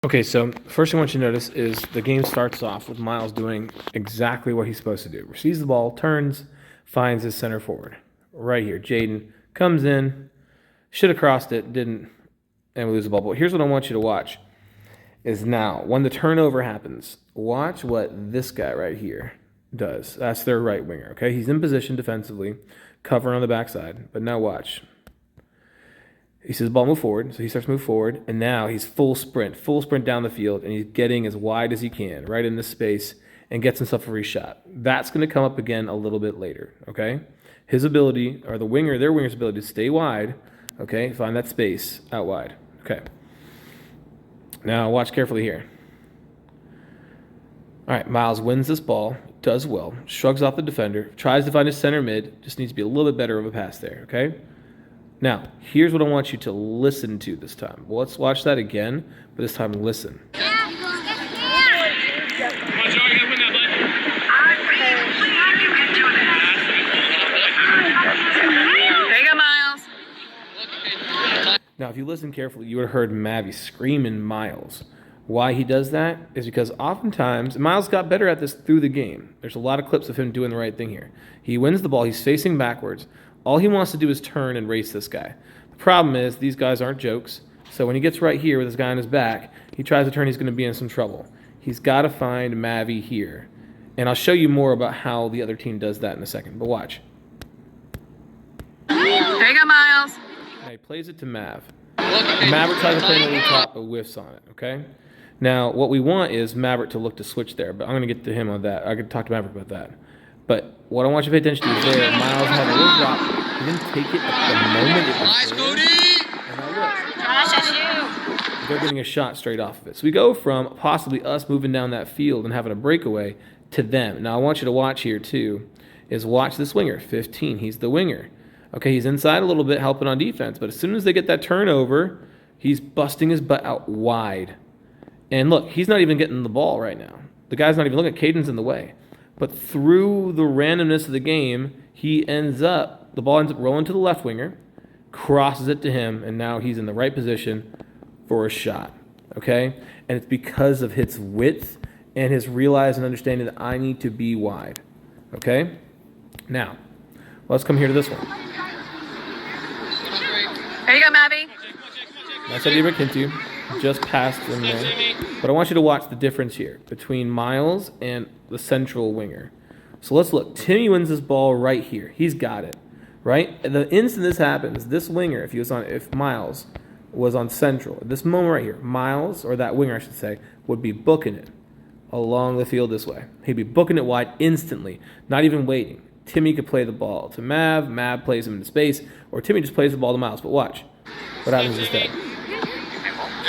Okay, so first thing I want you to notice is the game starts off with Myles doing exactly what he's supposed to do. Receives the ball, turns, finds his center forward. Right here, Jaden comes in, should have crossed it, didn't, and we lose the ball. But here's what I want you to watch is now, when the turnover happens, watch what this guy right here does. That's their right winger, okay? He's in position defensively, covering on the backside. But now watch. He sees the ball move forward, so he starts to move forward, and now he's full sprint down the field, and he's getting as wide as he can, right in this space, and gets himself a free shot. That's going to come up again a little bit later, okay? His ability, or their winger's ability to stay wide, okay, find that space out wide, okay. Now watch carefully here. All right, Myles wins this ball, does well, shrugs off the defender, tries to find his center mid, just needs to be a little bit better of a pass there, okay? Now, here's what I want you to listen to this time. Well, let's watch that again, but this time listen. There you go, Myles. Now, if you listen carefully, you would have heard Mavi screaming Myles. Why he does that is because oftentimes, Myles got better at this through the game. There's a lot of clips of him doing the right thing here. He wins the ball, he's facing backwards. All he wants to do is turn and race this guy. The problem is these guys aren't jokes. So when he gets right here with this guy on his back, he tries to turn, he's going to be in some trouble. He's got to find Mavi here. And I'll show you more about how the other team does that in a second. But watch. There you go, Myles. Now he plays it to Mav. Maverick tries to play it over the top, but whiffs on it, okay? Now, what we want is Maverick to look to switch there, but I'm going to get to him on that. I could talk to Maverick about that. But what I want you to pay attention to is there, Myles had a little drop. He didn't take it at the moment it was there. And now look. Josh, that's you. They're getting a shot straight off of it. So we go from possibly us moving down that field and having a breakaway to them. Now I want you to watch here too, is watch this winger, 15. He's the winger. Okay, he's inside a little bit helping on defense, but as soon as they get that turnover, he's busting his butt out wide. And look, he's not even getting the ball right now. The guy's not even looking. Caden's in the way. But through the randomness of the game, the ball ends up rolling to the left winger, crosses it to him, and now he's in the right position for a shot, okay? And it's because of his width and his realizing and understanding that I need to be wide, okay? Now, let's come here to this one. There you go, Mavi. Nice idea, Rick Hintu. Just passed in there. But I want you to watch the difference here between Myles and the central winger. So let's look. Timmy wins this ball right here. He's got it, right? And the instant this happens, this winger, if Myles was on central, at this moment right here, Myles, or that winger I should say, would be booking it along the field this way. He'd be booking it wide instantly, not even waiting. Timmy could play the ball to Mav, Mav plays him into space, or Timmy just plays the ball to Myles. But watch what happens instead.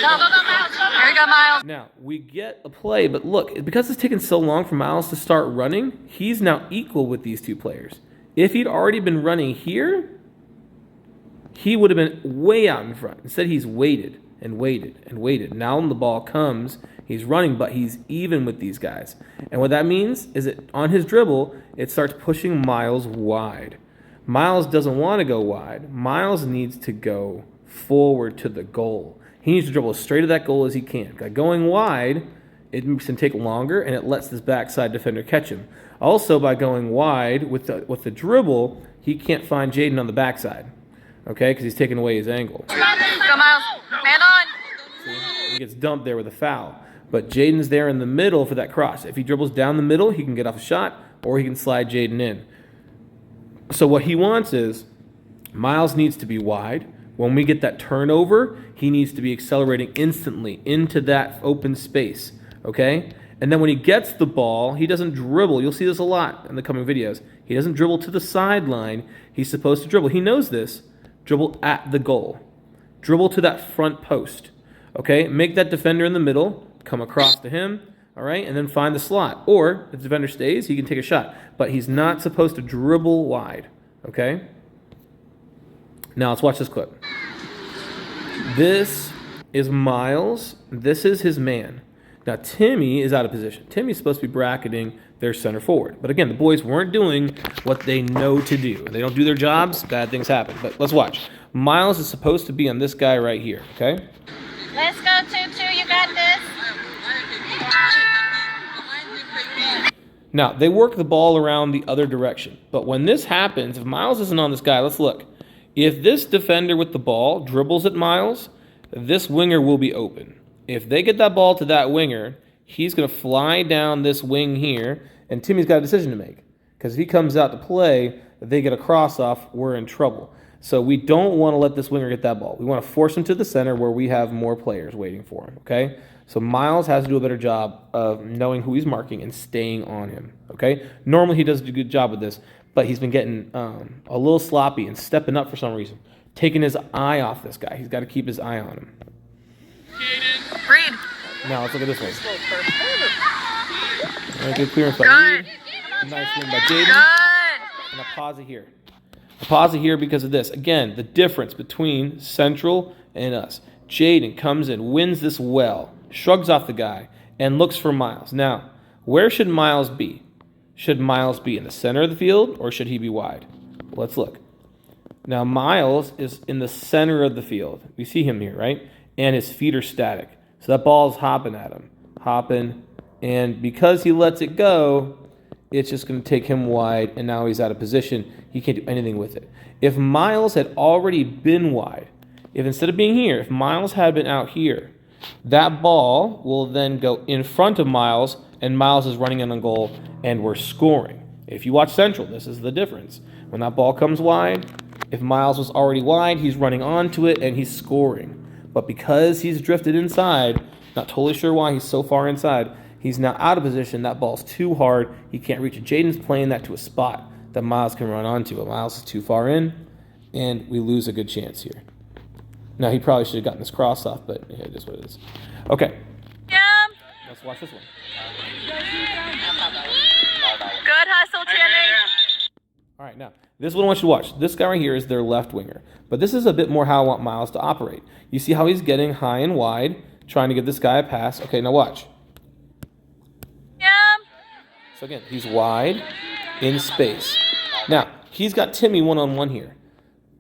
Go, Myles. There you go, Myles. Now, we get a play, but look, because it's taken so long for Myles to start running, he's now equal with these two players. If he'd already been running here, he would have been way out in front. Instead, he's waited and waited and waited. Now when the ball comes, he's running, but he's even with these guys. And what that means is that on his dribble, it starts pushing Myles wide. Myles doesn't want to go wide. Myles needs to go forward to the goal. He needs to dribble as straight to that goal as he can. By going wide, it can take longer, and it lets this backside defender catch him. Also, by going wide with the dribble, he can't find Jaden on the backside, okay, because he's taking away his angle. Go, Myles. Man on. See? He gets dumped there with a foul. But Jaden's there in the middle for that cross. If he dribbles down the middle, he can get off a shot, or he can slide Jaden in. So what he wants is Myles needs to be wide. When we get that turnover, he needs to be accelerating instantly into that open space, okay? And then when he gets the ball, he doesn't dribble. You'll see this a lot in the coming videos. He doesn't dribble to the sideline. He's supposed to dribble. He knows this. Dribble at the goal. Dribble to that front post, okay? Make that defender in the middle, come across to him, all right? And then find the slot. Or if the defender stays, he can take a shot. But he's not supposed to dribble wide, okay? Now let's watch this clip. This is Myles. This is his man. Now Timmy is out of position. Timmy's supposed to be bracketing their center forward. But again, the boys weren't doing what they know to do. They don't do their jobs, bad things happen. But let's watch. Myles is supposed to be on this guy right here, okay? Let's go, 2-2. You got this. Now, they work the ball around the other direction. But when this happens, if Myles isn't on this guy, let's look. If this defender with the ball dribbles at Myles, this winger will be open. If they get that ball to that winger, he's going to fly down this wing here, and Timmy's got a decision to make. Because if he comes out to play, they get a cross-off, we're in trouble. So we don't want to let this winger get that ball. We want to force him to the center where we have more players waiting for him, okay? So Myles has to do a better job of knowing who he's marking and staying on him, okay? Normally he does a good job with this, but he's been getting a little sloppy and stepping up for some reason, taking his eye off this guy. He's got to keep his eye on him. Reed. Now let's look at this one. All right, good clearance by Good. Reed. Nice win by Jaden. Good. And a pause it here. A pause it here because of this. Again, the difference between Central and us. Jaden comes in, wins this well, shrugs off the guy, and looks for Myles. Now, where should Myles be? Should Myles be in the center of the field, or should he be wide? Let's look. Now, Myles is in the center of the field. We see him here, right? And his feet are static. So that ball's hopping at him. Hopping. And because he lets it go, it's just going to take him wide, and now he's out of position. He can't do anything with it. If Myles had already been wide, if instead of being here, if Myles had been out here, that ball will then go in front of Myles, and Myles is running in on goal, and we're scoring. If you watch Central, this is the difference. When that ball comes wide, if Myles was already wide, he's running onto it, and he's scoring. But because he's drifted inside, not totally sure why he's so far inside, he's now out of position. That ball's too hard. He can't reach it. Jaden's playing that to a spot that Myles can run onto. But Myles is too far in, and we lose a good chance here. Now, he probably should have gotten this cross off, but yeah, it is what it is. Okay. Yeah. Let's watch this one. Good hustle, Timmy. All right, now, this one I want you to watch. This guy right here is their left winger. But this is a bit more how I want Myles to operate. You see how he's getting high and wide, trying to give this guy a pass. Okay, now watch. Yeah. So again, he's wide in space. Now, he's got Timmy one-on-one here.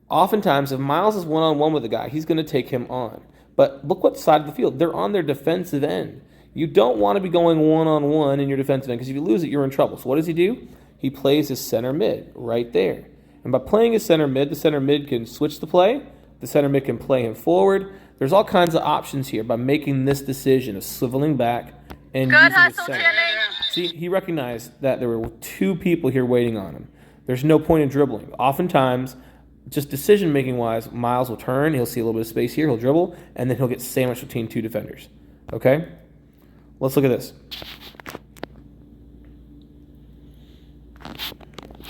Oftentimes, if Myles is one-on-one with a guy, he's going to take him on. But look what side of the field. They're on their defensive end. You don't want to be going one-on-one in your defensive end because if you lose it, you're in trouble. So what does he do? He plays his center mid right there. And by playing his center mid, the center mid can switch the play. The center mid can play him forward. There's all kinds of options here by making this decision of swiveling back and Good using his hustle, center. Timmy. See, he recognized that there were two people here waiting on him. There's no point in dribbling. Oftentimes, just decision-making wise, Myles will turn, he'll see a little bit of space here, he'll dribble, and then he'll get sandwiched between two defenders. Okay? Let's look at this.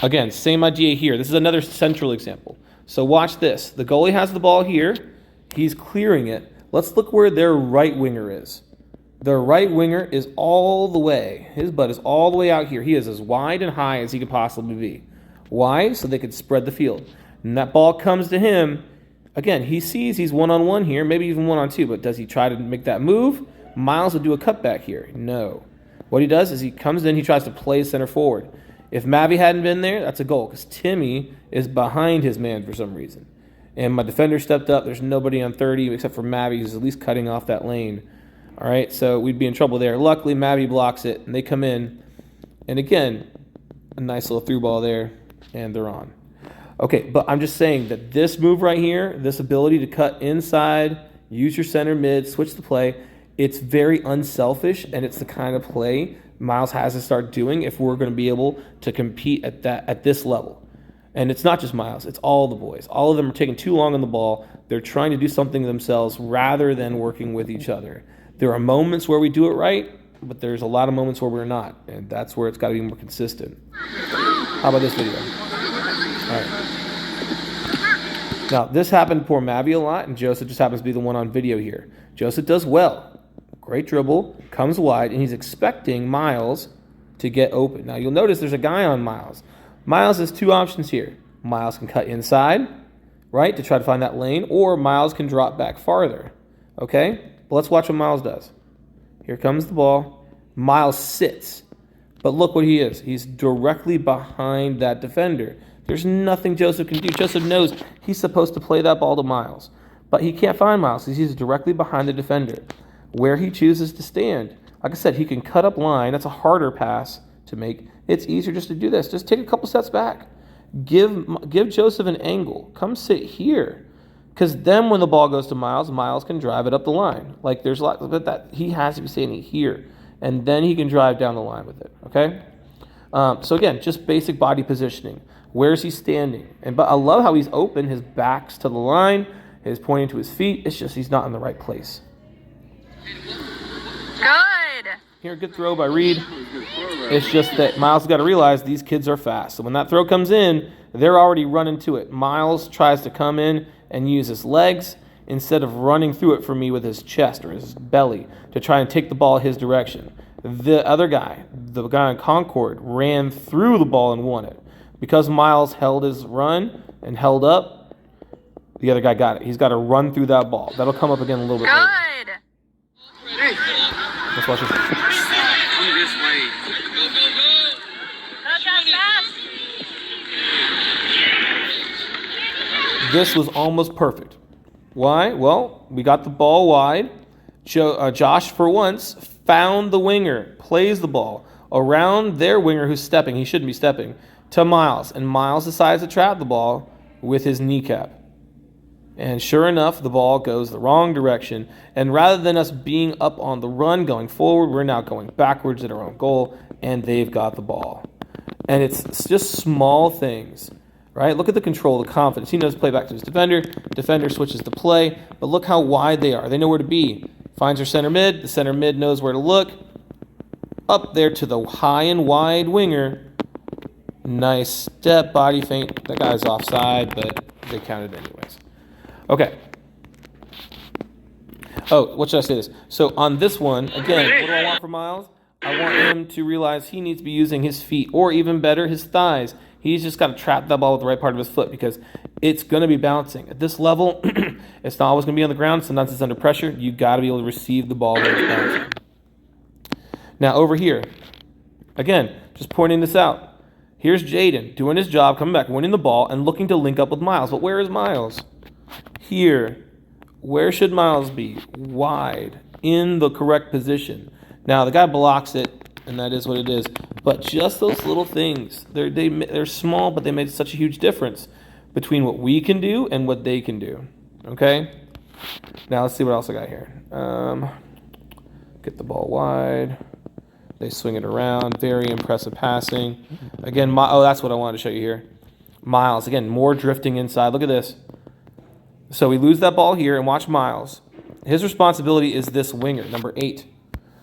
Again, same idea here. This is another Central example. So watch this. The goalie has the ball here. He's clearing it. Let's look where their right winger is. Their right winger is all the way. His butt is all the way out here. He is as wide and high as he could possibly be. Why? So they could spread the field. And that ball comes to him. Again, he sees he's one-on-one here, maybe even one-on-two, but does he try to make that move? Myles would do a cutback here. No. What he does is he comes in, he tries to play center forward. If Mavi hadn't been there, that's a goal because Timmy is behind his man for some reason. And my defender stepped up. There's nobody on 30 except for Mavi who's at least cutting off that lane. All right, so we'd be in trouble there. Luckily, Mavi blocks it, and they come in. And again, a nice little through ball there, and they're on. Okay, but I'm just saying that this move right here, this ability to cut inside, use your center mid, switch the play, it's very unselfish, and it's the kind of play Myles has to start doing if we're going to be able to compete at this level. And it's not just Myles, it's all the boys. All of them are taking too long on the ball. They're trying to do something themselves rather than working with each other. There are moments where we do it right, but there's a lot of moments where we're not, and that's where it's got to be more consistent. How about this video? All right. Now, this happened to poor Mavi a lot, and Joseph just happens to be the one on video here. Joseph does well. Great dribble, comes wide, and he's expecting Myles to get open. Now, you'll notice there's a guy on Myles. Myles has two options here. Myles can cut inside, right, to try to find that lane, or Myles can drop back farther. Okay? But let's watch what Myles does. Here comes the ball. Myles sits. But look what he is. He's directly behind that defender. There's nothing Joseph can do. Joseph knows he's supposed to play that ball to Myles. But he can't find Myles because he's directly behind the defender. Where he chooses to stand. Like I said, he can cut up line. That's a harder pass to make it's easier just to do this. Just take a couple steps back. Give Joseph an angle. Come sit here. Because then when the ball goes to Myles, Myles can drive it up the line. Like there's a lot, but that he has to be standing here. And then he can drive down the line with it, okay? So again, just basic body positioning. Where is he standing? But I love how he's open. His back's to the line. He's pointing to his feet. It's just he's not in the right place. Good. Here, good throw by Reed. It's just that Myles has got to realize these kids are fast. So when that throw comes in, they're already running to it. Myles tries to come in and use his legs instead of running through it for me with his chest or his belly to try and take the ball his direction. The other guy, the guy in Concord, ran through the ball and won it. Because Myles held his run and held up, the other guy got it. He's got to run through that ball. That'll come up again a little bit later. Good. Let's watch this. This was almost perfect. Why? Well, we got the ball wide. Josh, for once, found the winger, plays the ball around their winger who's stepping. He shouldn't be stepping. To Myles. And Myles decides to trap the ball with his kneecap. And sure enough, the ball goes the wrong direction. And rather than us being up on the run going forward, we're now going backwards at our own goal. And they've got the ball. And it's just small things. Right? Look at the control, the confidence. He knows to play back to his defender. Defender switches the play. But look how wide they are. They know where to be. Finds her center mid. The center mid knows where to look. Up there to the high and wide winger. Nice step, body feint. That guy's offside, but they counted anyways. Okay. Oh, what should I say this? So on this one, again, what do I want for Myles? I want him to realize he needs to be using his feet, or even better, his thighs. He's just got to trap that ball with the right part of his foot because it's going to be bouncing. At this level, it's not always going to be on the ground. Sometimes it's under pressure. You got to be able to receive the ball when it's bouncing. Now over here, again, just pointing this out. Here's Jaden doing his job, coming back, winning the ball, and looking to link up with Myles. But where is Myles? Here. Where should Myles be? Wide, in the correct position. Now, the guy blocks it, and that is what it is. But just those little things, they're small, but they made such a huge difference between what we can do and what they can do. Okay? Now, let's see what else I got here. Get the ball wide. They swing it around. Very impressive passing. Again, that's what I wanted to show you here. Myles, again, more drifting inside. Look at this. So we lose that ball here, and watch Myles. His responsibility is this winger, number 8.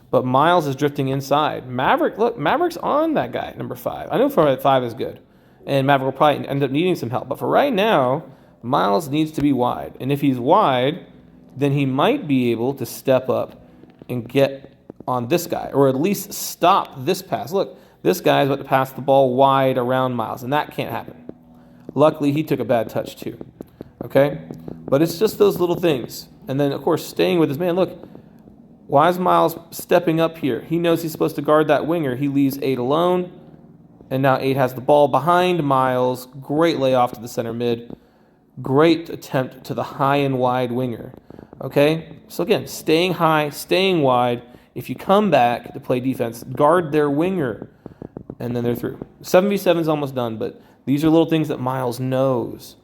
But Myles is drifting inside. Maverick's on that guy, number 5. I know 5 is good. And Maverick will probably end up needing some help. But for right now, Myles needs to be wide. And if he's wide, then he might be able to step up and get on this guy, or at least stop this pass. Look, this guy is about to pass the ball wide around Myles, and that can't happen. Luckily, he took a bad touch too. Okay? But it's just those little things. And then, of course, staying with his man. Look, why is Myles stepping up here? He knows he's supposed to guard that winger. He leaves 8 alone, and now 8 has the ball behind Myles. Great layoff to the center mid. Great attempt to the high and wide winger. Okay? So again, staying high, staying wide. If you come back to play defense, guard their winger, and then they're through. 7v7 is almost done, but these are little things that Myles knows.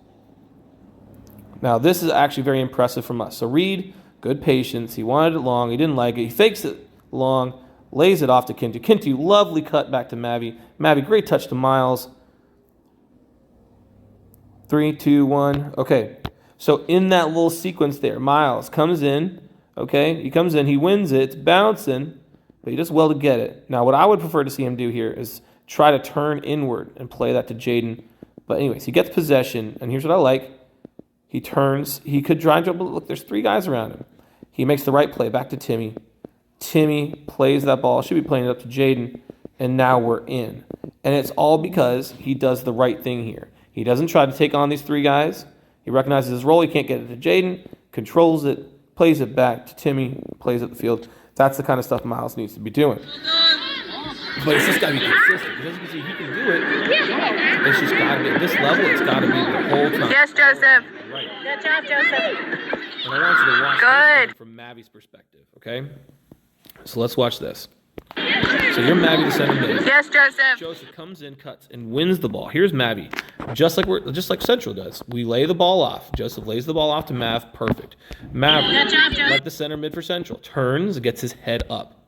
Now, this is actually very impressive from us. So Reed, good patience. He wanted it long. He didn't like it. He fakes it long, lays it off to Kintu. Kintu, lovely cut back to Mavi. Mavi, great touch to Myles. 3, 2, 1. Okay. So in that little sequence there, Myles comes in. Okay, he comes in, he wins it, it's bouncing, but he does well to get it. Now, what I would prefer to see him do here is try to turn inward and play that to Jaden. But anyways, he gets possession, and here's what I like. He turns, he could try and dribble. Look, there's 3 guys around him. He makes the right play back to Timmy. Timmy plays that ball, should be playing it up to Jaden, and now we're in. And it's all because he does the right thing here. He doesn't try to take on these 3 guys. He recognizes his role, he can't get it to Jaden, controls it, plays it back to Timmy, plays it the field. That's the kind of stuff Myles needs to be doing. But it's just got to be consistent. Because as you can see, he can do it. It's just got to be, at this level, it's got to be the whole time. Yes, Joseph. Right. Good job, Joseph. And I want you to watch this from Mavi's perspective, okay? So let's watch this. So you're Mavy, the center mid. Yes, Joseph. Joseph comes in, cuts, and wins the ball. Here's Mavy, just like Central does. We lay the ball off. Joseph lays the ball off to Mav. Perfect. Maverick, like the center mid for Central, turns, gets his head up.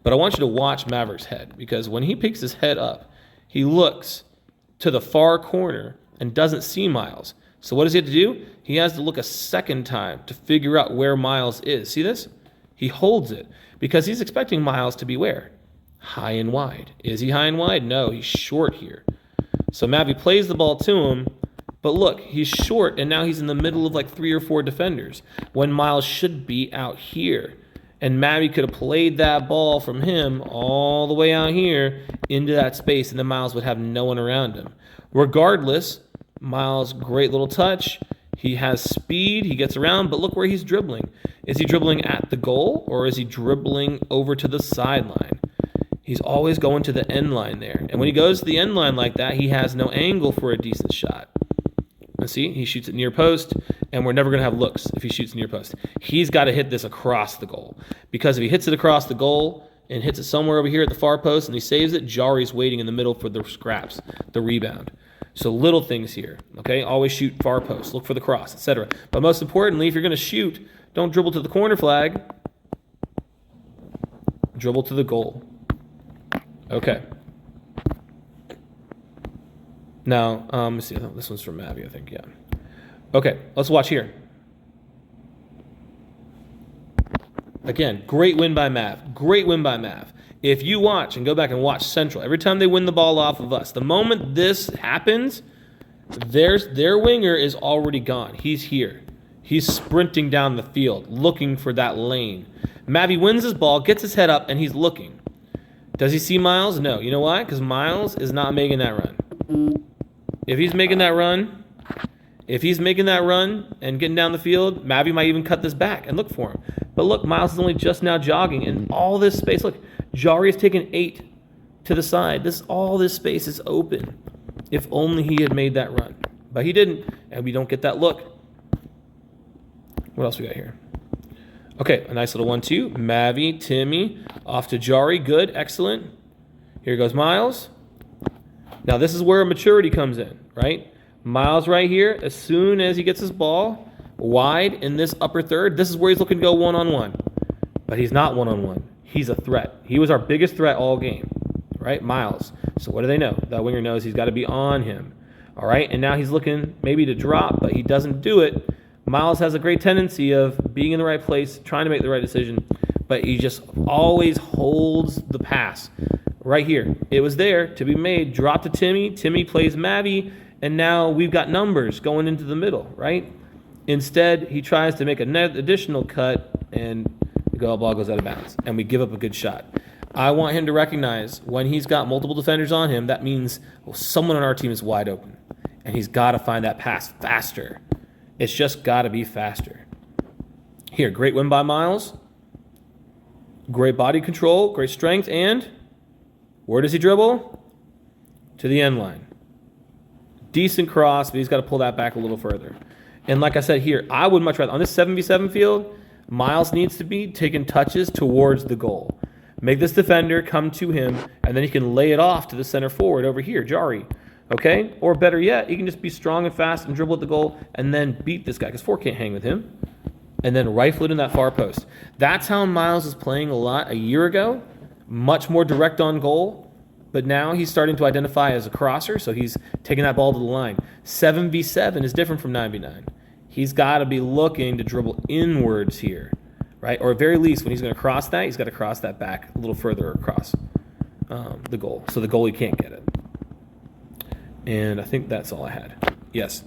But I want you to watch Maverick's head, because when he picks his head up, he looks to the far corner and doesn't see Myles. So what does he have to do? He has to look a second time to figure out where Myles is. See this? He holds it because he's expecting Myles to be where? High and wide. Is he high and wide? No, he's short here. So Mavy plays the ball to him, but look, he's short, and now he's in the middle of like 3 or 4 defenders when Myles should be out here. And Mavy could have played that ball from him all the way out here into that space, and then Myles would have no one around him. Regardless, Myles, great little touch. He has speed. He gets around, but look where he's dribbling. Is he dribbling at the goal, or is he dribbling over to the sideline? He's always going to the end line there. And when he goes to the end line like that, he has no angle for a decent shot. Let's see, he shoots it near post, and we're never going to have looks if he shoots near post. He's got to hit this across the goal, because if he hits it across the goal and hits it somewhere over here at the far post and he saves it, Jari's waiting in the middle for the scraps, the rebound. So little things here, okay? Always shoot far post, look for the cross, etc. But most importantly, if you're going to shoot, don't dribble to the corner flag. Dribble to the goal. Okay. Now, let's see. This one's from Mavy, I think. Yeah. Okay, let's watch here. Again, great win by Mav. Great win by Mav. If you watch and go back and watch Central, every time they win the ball off of us, the moment this happens, their winger is already gone. He's here. He's sprinting down the field, looking for that lane. Mavy wins his ball, gets his head up, and he's looking. Does he see Myles? No. You know why? Because Myles is not making that run. If he's making that run and getting down the field, Mavy might even cut this back and look for him. But look, Myles is only just now jogging in all this space. Look, Jari has taken 8 to the side. All this space is open. If only he had made that run. But he didn't, and we don't get that look. What else we got here? Okay, a nice little 1-2. Mavy, Timmy, off to Jari. Good, excellent. Here goes Myles. Now this is where maturity comes in, right? Myles right here, as soon as he gets his ball wide in this upper third, this is where he's looking to go one-on-one. But he's not one-on-one. He's a threat. He was our biggest threat all game, right? Myles. So what do they know? That winger knows he's got to be on him, all right? And now he's looking maybe to drop, but he doesn't do it. Myles has a great tendency of being in the right place, trying to make the right decision, but he just always holds the pass. Right here. It was there to be made. Drop to Timmy. Timmy plays Mavy, and now we've got numbers going into the middle, right? Instead, he tries to make an additional cut, and the ball goes out of bounds, and we give up a good shot. I want him to recognize when he's got multiple defenders on him, that means someone on our team is wide open, and he's got to find that pass faster. It's just got to be faster. Here, great win by Myles. Great body control, great strength, and where does he dribble? To the end line. Decent cross, but he's got to pull that back a little further. And like I said here, I would much rather, on this 7v7 field, Myles needs to be taking touches towards the goal. Make this defender come to him, and then he can lay it off to the center forward over here, Jari. Okay? Or better yet, he can just be strong and fast and dribble at the goal and then beat this guy, because 4 can't hang with him. And then rifle it in that far post. That's how Myles was playing a lot a year ago. Much more direct on goal, but now he's starting to identify as a crosser, so he's taking that ball to the line. 7v7 is different from 9v9. He's got to be looking to dribble inwards here, right? Or at very least, when he's going to cross that, he's got to cross that back a little further across the goal, so the goalie can't get it. And I think that's all I had. Yes.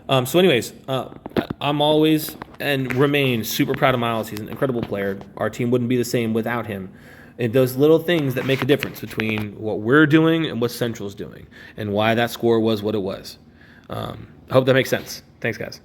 So anyways, I'm always and remain super proud of Myles. He's an incredible player. Our team wouldn't be the same without him. And those little things that make a difference between what we're doing and what Central's doing and why that score was what it was. I hope that makes sense. Thanks, guys.